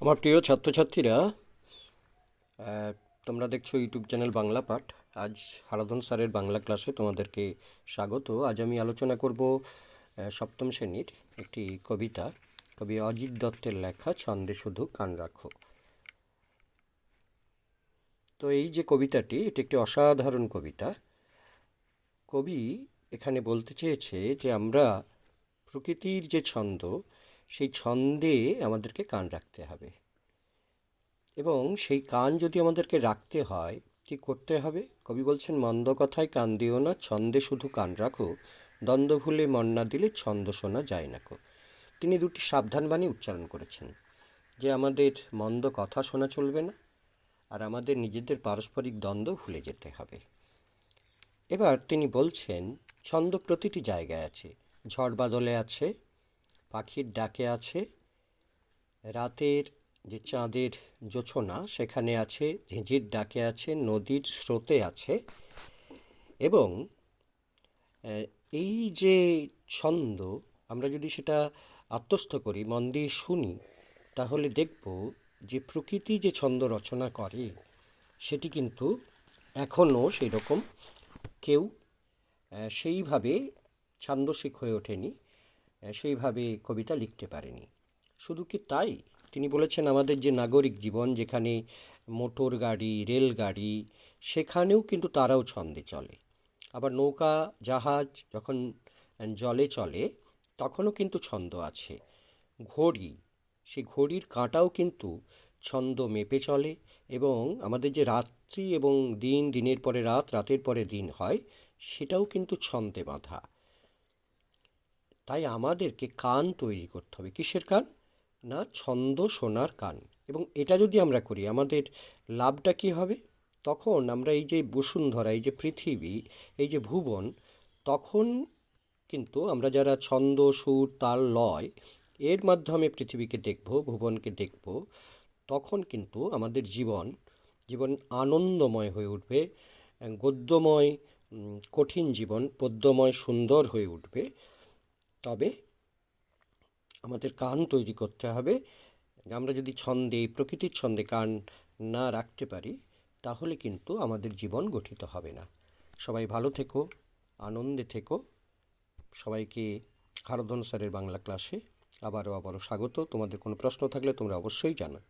আমার প্রিয় ছাত্রছাত্রীরা, তোমরা দেখছো ইউটিউব চ্যানেল বাংলা পাঠ। আজ হারাধন স্যারের বাংলা ক্লাসে তোমাদেরকে স্বাগত। আজ আমি আলোচনা করব সপ্তম শ্রেণীর একটি কবিতা, কবি অজিত দত্তের লেখা ছন্দে শুধু কান রাখো। তো এই যে কবিতাটি, এটি একটি অসাধারণ কবিতা। কবি এখানে বলতে চেয়েছে যে আমরা প্রকৃতির যে ছন্দ, সেই ছন্দে আমাদেরকে কান রাখতে হবে, এবং সেই কান যদি আমাদেরকে রাখতে হয় কি করতে হবে? কবি বলছেন, মন্দ কথায় কান দিও না, ছন্দে শুধু কান রাখো, দ্বন্দ্ব ভুলে মন না দিলে ছন্দ শোনা যায় না কো। তিনি দুটি সাবধানবাণী উচ্চারণ করেছেন, যে আমাদের মন্দ কথা শোনা চলবে না, আর আমাদের নিজেদের পারস্পরিক দ্বন্দ্ব ভুলে যেতে হবে। এবার তিনি বলছেন, ছন্দ প্রতিটি জায়গায় আছে, ঝড় বাদলে আছে, পাখির ডাকে আছে, রাতের যে চাঁদের জোছনা সেখানে আছে, ঝিঁঝির ডাকে আছে, নদীর স্রোতে আছে। এবং এই যে ছন্দ, আমরা যদি সেটা আত্মস্থ করি, মন দিয়ে শুনি, তাহলে দেখব যে প্রকৃতি যে ছন্দ রচনা করে সেটি কিন্তু এখনও সেই রকম কেউ সেইভাবে ছান্দসিক হয়ে ওঠেনি, সেইভাবে কবিতা লিখতে পারেনি। শুধু কি তাই, তিনি বলেছেন আমাদের যে নাগরিক জীবন, যেখানে মোটর গাড়ি, রেলগাড়ি, সেখানেও কিন্তু তারাও ছন্দে চলে। আবার নৌকা, জাহাজ যখন জলে চলে তখনও কিন্তু ছন্দ আছে। ঘড়ি, সেই ঘড়ির কাঁটাও কিন্তু ছন্দ মেপে চলে। এবং আমাদের যে রাত্রি এবং দিন, দিনের পরে রাত, রাতের পরে দিন হয়, সেটাও কিন্তু ছন্দে বাঁধা। তাই আমাদেরকে কান তৈরি করতে হবে। কিসের কান? না, ছন্দ শোনার কান। এবং এটা যদি আমরা করি, আমাদের লাভটা কী হবে? তখন আমরা এই যে বসুন্ধরা, এই যে পৃথিবী, এই যে ভুবন, তখন কিন্তু আমরা যারা ছন্দ, সুর, তাল, লয় এর মাধ্যমে পৃথিবীকে দেখব, ভুবনকে দেখব, তখন কিন্তু আমাদের জীবন জীবন আনন্দময় হয়ে উঠবে, গদ্যময় কঠিন জীবন পদ্যময় সুন্দর হয়ে উঠবে। তবে আমাদের কান তৈরি করতে হবে। আমরা যদি ছন্দে, প্রকৃতির ছন্দে কান না রাখতে পারি, তাহলে কিন্তু আমাদের জীবন গঠিত হবে না। সবাই ভালো থেকো, আনন্দে থেকো। সবাইকে হারাধন স্যারের বাংলা ক্লাসে আবারও স্বাগত। তোমাদের কোনো প্রশ্ন থাকলে তোমরা অবশ্যই জানাও।